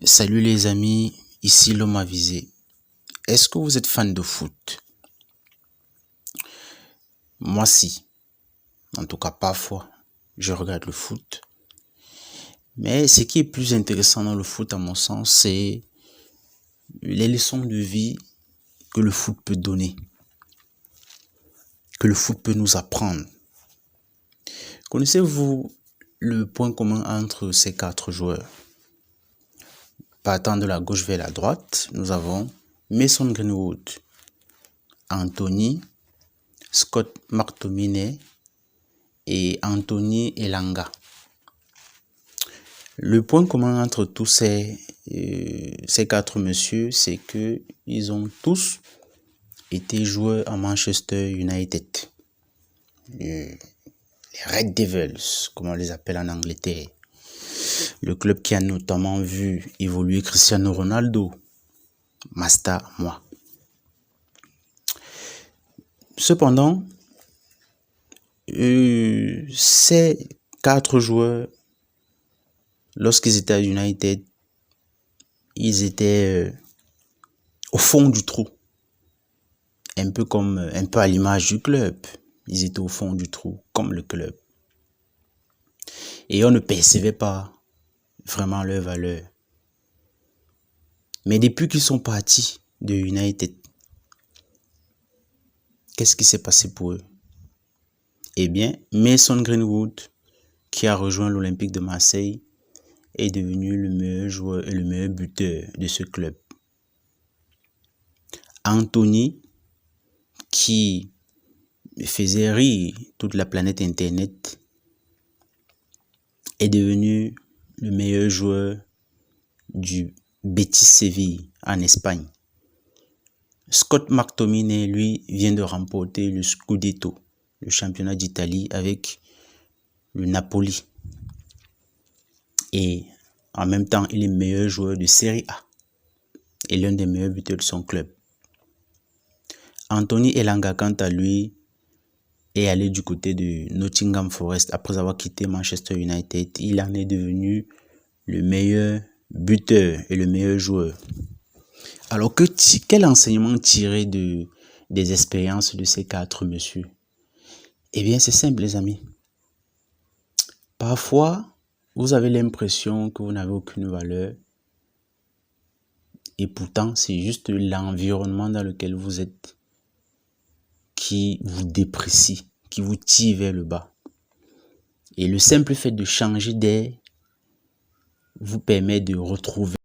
Salut les amis, ici l'homme avisé. Est-ce que vous êtes fan de foot? Moi si. En tout cas parfois, je regarde le foot. Mais ce qui est plus intéressant dans le foot à mon sens, c'est les leçons de vie que le foot peut donner. Que le foot peut nous apprendre. Connaissez-vous le point commun entre ces 4 joueurs? Partant de la gauche vers la droite, nous avons Mason Greenwood, Anthony, Scott McTominay et Anthony Elanga. Le point commun entre tous ces 4 messieurs, c'est que ils ont tous été joueurs à Manchester United. Les Red Devils, comme on les appelle en Angleterre. Le club qui a notamment vu évoluer Cristiano Ronaldo, Master, moi. Cependant, ces 4 joueurs, lorsqu'ils étaient à United, ils étaient au fond du trou. Un peu à l'image du club. Ils étaient au fond du trou, comme le club. Et on ne percevait pas vraiment leur valeur. Mais depuis qu'ils sont partis de United, qu'est-ce qui s'est passé pour eux? Eh bien, Mason Greenwood, qui a rejoint l'Olympique de Marseille, est devenu le meilleur joueur et le meilleur buteur de ce club. Anthony, qui faisait rire toute la planète Internet, est devenu le meilleur joueur du Betis Séville en Espagne. Scott McTominay, lui, vient de remporter le Scudetto, le championnat d'Italie avec le Napoli. Et en même temps, il est meilleur joueur de Serie A et l'un des meilleurs buteurs de son club. Anthony Elanga, quant à lui, est allé du côté de Nottingham Forest après avoir quitté Manchester United. Il en est devenu le meilleur buteur et le meilleur joueur. Alors, quel enseignement tirer des expériences de ces 4 messieurs? Eh bien, c'est simple, les amis. Parfois, vous avez l'impression que vous n'avez aucune valeur. Et pourtant, c'est juste l'environnement dans lequel vous êtes qui vous déprécie, qui vous tire vers le bas. Et le simple fait de changer d'air vous permet de retrouver